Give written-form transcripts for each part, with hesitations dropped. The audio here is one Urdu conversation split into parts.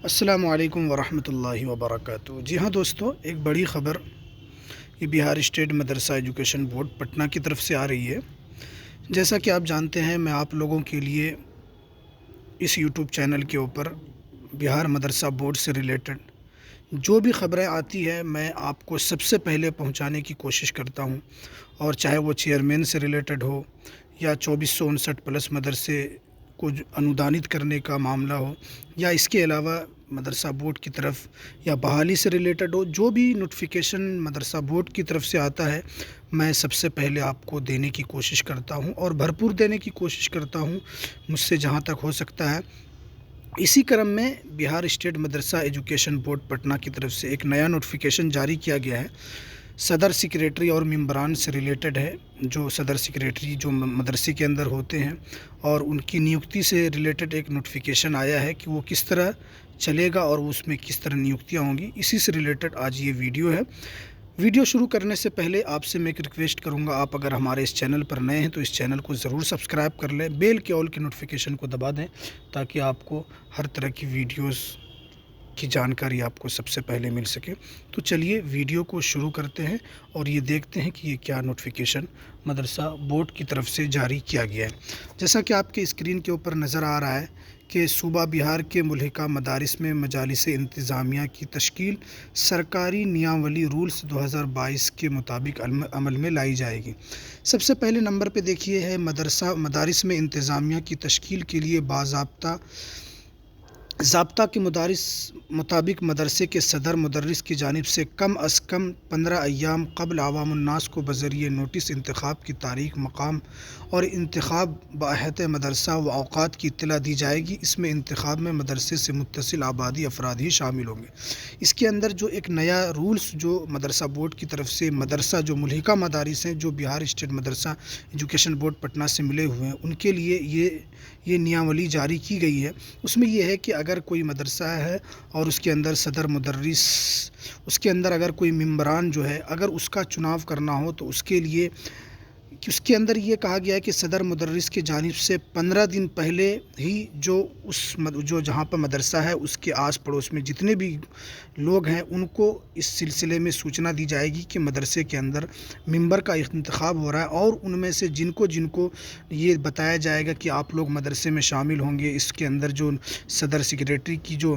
السلام علیکم ورحمۃ اللہ وبرکاتہ۔ جی ہاں دوستو، ایک بڑی خبر یہ بہار اسٹیٹ مدرسہ ایجوکیشن بورڈ پٹنہ کی طرف سے آ رہی ہے۔ جیسا کہ آپ جانتے ہیں، میں آپ لوگوں کے لیے اس یوٹیوب چینل کے اوپر بہار مدرسہ بورڈ سے ریلیٹڈ جو بھی خبریں آتی ہے میں آپ کو سب سے پہلے پہنچانے کی کوشش کرتا ہوں، اور چاہے وہ چیئرمین سے ریلیٹڈ ہو یا 2459 پلس مدرسے کو انودانت کرنے کا معاملہ ہو، یا اس کے علاوہ مدرسہ بورڈ کی طرف یا بحالی سے ریلیٹڈ ہو، جو بھی نوٹیفیکیشن مدرسہ بورڈ کی طرف سے آتا ہے میں سب سے پہلے آپ کو دینے کی کوشش کرتا ہوں، اور بھرپور دینے کی کوشش کرتا ہوں مجھ سے جہاں تک ہو سکتا ہے۔ اسی کرم میں بہار اسٹیٹ مدرسہ ایجوکیشن بورڈ پٹنہ کی طرف سے ایک نیا نوٹیفیکیشن جاری کیا گیا ہے۔ صدر سیکریٹری اور ممبران سے ریلیٹڈ ہے۔ جو صدر سیکریٹری جو مدرسے کے اندر ہوتے ہیں اور ان کی نیوکتی سے ریلیٹڈ ایک نوٹیفیکیشن آیا ہے کہ وہ کس طرح چلے گا اور اس میں کس طرح نیوکتیاں ہوں گی، اسی سے ریلیٹڈ آج یہ ویڈیو ہے۔ ویڈیو شروع کرنے سے پہلے آپ سے میں ایک ریکویسٹ کروں گا، آپ اگر ہمارے اس چینل پر نئے ہیں تو اس چینل کو ضرور سبسکرائب کر لیں، بیل کے آل کی نوٹیفیکیشن کو دبا دیں تاکہ آپ کو ہر طرح کی ویڈیوز کی جانکاری آپ کو سب سے پہلے مل سکے۔ تو چلیے ویڈیو کو شروع کرتے ہیں اور یہ دیکھتے ہیں کہ یہ کیا نوٹیفیکیشن مدرسہ بورڈ کی طرف سے جاری کیا گیا ہے۔ جیسا کہ آپ کے اسکرین کے اوپر نظر آ رہا ہے کہ صوبہ بہار کے ملحقہ مدارس میں مجالس انتظامیہ کی تشکیل سرکاری نیاولی رولز 2022 کے مطابق عمل میں لائی جائے گی۔ سب سے پہلے نمبر پہ دیکھیے ہے مدارس میں انتظامیہ کی تشکیل کے لیے ضابطہ کے مطابق مدرسے کے صدر مدرس کی جانب سے کم از کم 15 ایام قبل عوام الناس کو بذریعہ نوٹس انتخاب کی تاریخ، مقام اور انتخاب باحاطہ مدرسہ و اوقات کی اطلاع دی جائے گی۔ اس میں انتخاب میں مدرسے سے متصل آبادی افراد ہی شامل ہوں گے۔ اس کے اندر جو ایک نیا رولز جو مدرسہ بورڈ کی طرف سے مدرسہ جو ملحقہ مدارس ہیں جو بہار اسٹیٹ مدرسہ ایجوکیشن بورڈ پٹنہ سے ملے ہوئے ہیں ان کے لیے یہ نیاولی جاری کی گئی ہے۔ اس میں یہ ہے کہ اگر کوئی مدرسہ ہے اور اس کے اندر صدر مدرس، اس کے اندر اگر کوئی ممبران جو ہے اگر اس کا چناؤ کرنا ہو تو اس کے لیے اس کے اندر یہ کہا گیا ہے کہ صدر مدرس کی جانب سے 15 دن پہلے ہی جو جہاں پر مدرسہ ہے اس کے آس پڑوس میں جتنے بھی لوگ ہیں ان کو اس سلسلے میں سوچنا دی جائے گی کہ مدرسے کے اندر ممبر کا انتخاب ہو رہا ہے، اور ان میں سے جن کو یہ بتایا جائے گا کہ آپ لوگ مدرسے میں شامل ہوں گے، اس کے اندر جو صدر سیکریٹری کی جو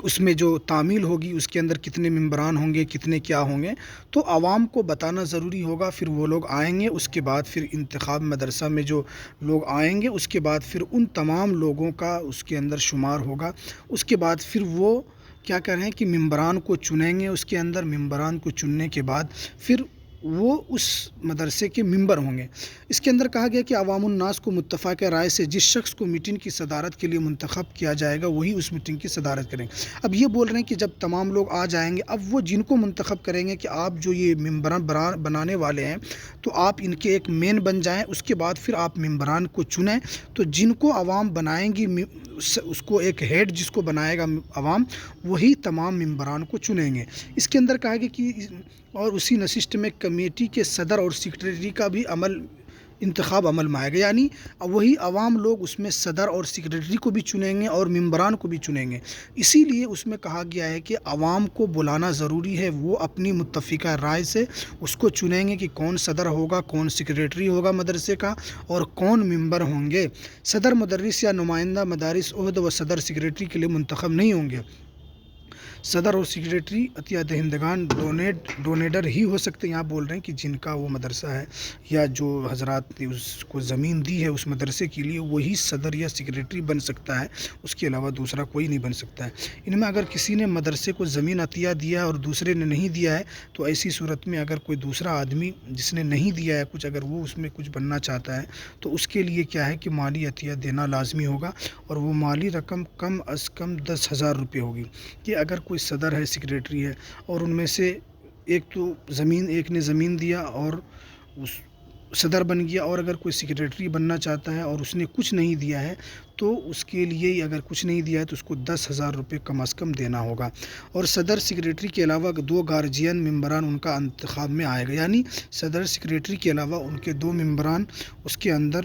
اس میں جو تعمیل ہوگی اس کے اندر کتنے ممبران ہوں گے، کتنے کیا ہوں گے، تو عوام کو بتانا ضروری ہوگا۔ پھر وہ لوگ آئیں گے، اس کے بعد پھر انتخاب مدرسہ میں جو لوگ آئیں گے اس کے بعد پھر ان تمام لوگوں کا اس کے اندر شمار ہوگا۔ اس کے بعد پھر وہ کیا کریں کہ ممبران کو چنیں گے، اس کے اندر ممبران کو چننے کے بعد پھر وہ اس مدرسے کے ممبر ہوں گے۔ اس کے اندر کہا گیا کہ عوام الناس کو متفق رائے سے جس شخص کو میٹنگ کی صدارت کے لیے منتخب کیا جائے گا وہی اس میٹنگ کی صدارت کریں گے۔ اب یہ بول رہے ہیں کہ جب تمام لوگ آ جائیں گے، اب وہ جن کو منتخب کریں گے کہ آپ جو یہ ممبران بنانے والے ہیں تو آپ ان کے ایک مین بن جائیں، اس کے بعد پھر آپ ممبران کو چنیں۔ تو جن کو عوام بنائیں گی اس کو ایک ہیڈ جس کو بنائے گا عوام، وہی تمام ممبران کو چنیں گے۔ اس کے اندر کہا گیا کہ اور اسی نشست میں کمیٹی کے صدر اور سیکریٹری کا بھی انتخاب عمل میں آئے گا، یعنی وہی عوام لوگ اس میں صدر اور سیکریٹری کو بھی چنیں گے اور ممبران کو بھی چنیں گے۔ اسی لیے اس میں کہا گیا ہے کہ عوام کو بلانا ضروری ہے، وہ اپنی متفقہ رائے سے اس کو چنیں گے کہ کون صدر ہوگا، کون سیکریٹری ہوگا مدرسے کا، اور کون ممبر ہوں گے۔ صدر مدرس یا نمائندہ مدارس عہدہ و صدر سیکریٹری کے لیے منتخب نہیں ہوں گے۔ صدر اور سیکریٹری عطیہ دہندگان ڈونیٹر ہی ہو سکتے ہیں۔ یہاں بول رہے ہیں کہ جن کا وہ مدرسہ ہے یا جو حضرات نے اس کو زمین دی ہے اس مدرسے کے لیے وہی صدر یا سیکریٹری بن سکتا ہے، اس کے علاوہ دوسرا کوئی نہیں بن سکتا ہے۔ ان میں اگر کسی نے مدرسے کو زمین عطیہ دیا اور دوسرے نے نہیں دیا ہے تو ایسی صورت میں اگر کوئی دوسرا آدمی جس نے نہیں دیا ہے کچھ، اگر وہ اس میں کچھ بننا چاہتا ہے تو اس کے لیے کیا ہے کہ مالی عطیہ دینا لازمی ہوگا، اور وہ مالی رقم کم از کم 10,000 روپے ہوگی۔ کہ اگر کوئی صدر ہے، سیکریٹری ہے، اور ان میں سے ایک نے زمین دیا اور اس صدر بن گیا، اور اگر کوئی سیکریٹری بننا چاہتا ہے اور اس نے کچھ نہیں دیا ہے تو اس کے لیے اگر کچھ نہیں دیا ہے تو اس کو 10,000 روپے کم از کم دینا ہوگا۔ اور صدر سیکریٹری کے علاوہ 2 گارجین ممبران ان کا انتخاب میں آئے گا، یعنی صدر سیکریٹری کے علاوہ ان کے 2 ممبران اس کے اندر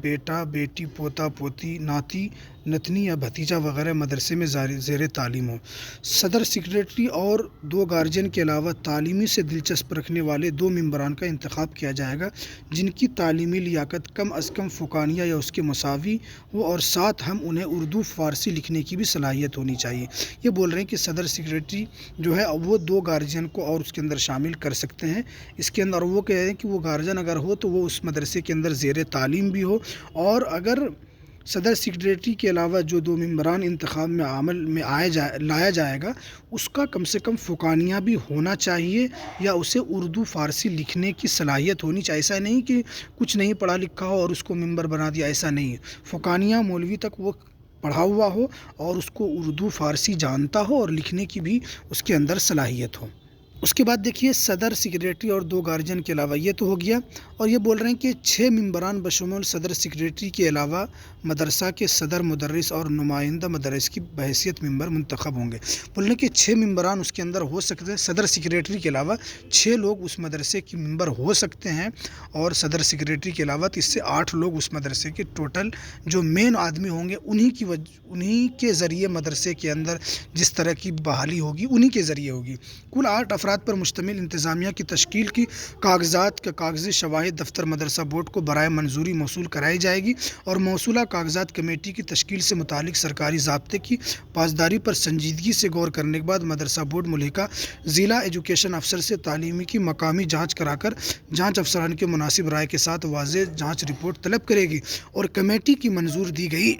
بیٹا بیٹی پوتا پوتی ناتی نتنی یا بھتیجا وغیرہ مدرسے میں زیر تعلیم ہو۔ صدر سیکریٹری اور 2 گارجین کے علاوہ تعلیمی سے دلچسپ رکھنے والے 2 ممبران کا انتخاب کیا جائے گا جن کی تعلیمی لیاقت کم از کم فوقانیہ یا اس کے مساوی ہو اور ساتھ ہم انہیں اردو فارسی لکھنے کی بھی صلاحیت ہونی چاہیے۔ یہ بول رہے ہیں کہ صدر سیکریٹری جو ہے وہ 2 گارجین کو اور اس کے اندر شامل کر سکتے ہیں اس کے اندر، اور وہ کہہ رہے ہیں کہ وہ گارجین اگر ہو تو وہ اس مدرسے کے اندر زیر تعلیم بھی ہو، اور اگر صدر سیکریٹری کے علاوہ جو 2 ممبران انتخاب میں عمل میں لایا جائے گا اس کا کم سے کم فوقانیہ بھی ہونا چاہیے یا اسے اردو فارسی لکھنے کی صلاحیت ہونی چاہیے۔ ایسا نہیں کہ کچھ نہیں پڑھا لکھا ہو اور اس کو ممبر بنا دیا، ایسا نہیں ہے۔ فوقانیہ مولوی تک وہ پڑھا ہوا ہو اور اس کو اردو فارسی جانتا ہو اور لکھنے کی بھی اس کے اندر صلاحیت ہو۔ اس کے بعد دیکھیے صدر سیکریٹری اور 2 گارجین کے علاوہ یہ تو ہو گیا، اور یہ بول رہے ہیں کہ 6 ممبران بشمول صدر سیکریٹری کے علاوہ مدرسہ کے صدر مدرس اور نمائندہ مدرس کی بحیثیت ممبر منتخب ہوں گے۔ بول رہے ہیں کہ 6 ممبران اس کے اندر ہو سکتے ہیں، صدر سیکریٹری کے علاوہ 6 لوگ اس مدرسے کی ممبر ہو سکتے ہیں، اور صدر سیکریٹری کے علاوہ اس سے 8 لوگ اس مدرسے کے ٹوٹل جو مین آدمی ہوں گے انہی کے ذریعے مدرسے کے اندر جس طرح کی بحالی ہوگی انہی کے ذریعے ہوگی۔ کل 8 افراد پر مشتمل انتظامیہ کی تشکیل کی کاغذات کا کاغذی شواہد دفتر مدرسہ بورڈ کو برائے منظوری موصول کرائی جائے گی، اور موصولہ کاغذات کمیٹی کی تشکیل سے متعلق سرکاری ضابطے کی پاسداری پر سنجیدگی سے غور کرنے کے بعد مدرسہ بورڈ ملحقہ ضلع ایجوکیشن افسر سے تعلیمی کی مقامی جانچ کرا کر جانچ افسران کے مناسب رائے کے ساتھ واضح جانچ رپورٹ طلب کرے گی، اور کمیٹی کی منظور دی گئی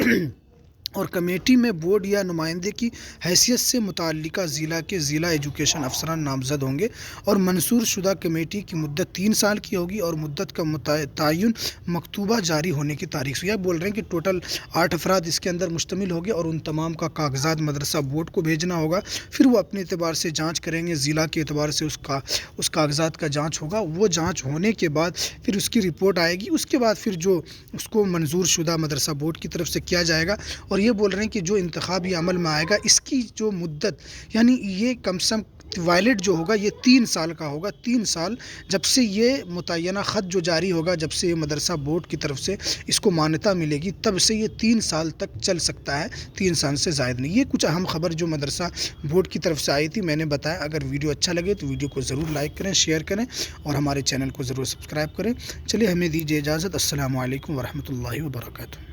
اور کمیٹی میں بورڈ یا نمائندے کی حیثیت سے متعلقہ ضلع کے ضلع ایجوکیشن افسران نامزد ہوں گے، اور منصور شدہ کمیٹی کی مدت 3 سال کی ہوگی اور مدت کا تعین مکتوبہ جاری ہونے کی تاریخ سے۔ یہ بول رہے ہیں کہ ٹوٹل 8 افراد اس کے اندر مشتمل ہوگے، اور ان تمام کا کاغذات مدرسہ بورڈ کو بھیجنا ہوگا، پھر وہ اپنے اعتبار سے جانچ کریں گے، ضلع کے اعتبار سے اس کاغذات کا جانچ ہوگا، وہ جانچ ہونے کے بعد پھر اس کی رپورٹ آئے گی، اس کے بعد پھر جو اس کو منظور شدہ مدرسہ بورڈ کی طرف سے کیا جائے گا، اور یہ بول رہے ہیں کہ جو انتخابی عمل میں آئے گا اس کی جو مدت یعنی یہ کم سے کم وائلٹ جو ہوگا یہ 3 سال کا ہوگا۔ 3 سال جب سے یہ متعینہ خط جو جاری ہوگا، جب سے یہ مدرسہ بورڈ کی طرف سے اس کو مانیتا ملے گی، تب سے یہ 3 سال تک چل سکتا ہے، 3 سال سے زائد نہیں۔ یہ کچھ اہم خبر جو مدرسہ بورڈ کی طرف سے آئی تھی میں نے بتایا۔ اگر ویڈیو اچھا لگے تو ویڈیو کو ضرور لائک کریں، شیئر کریں، اور ہمارے چینل کو ضرور سبسکرائب کریں۔ چلیے ہمیں دیجیے اجازت۔ السلام علیکم ورحمۃ اللہ وبرکاتہ۔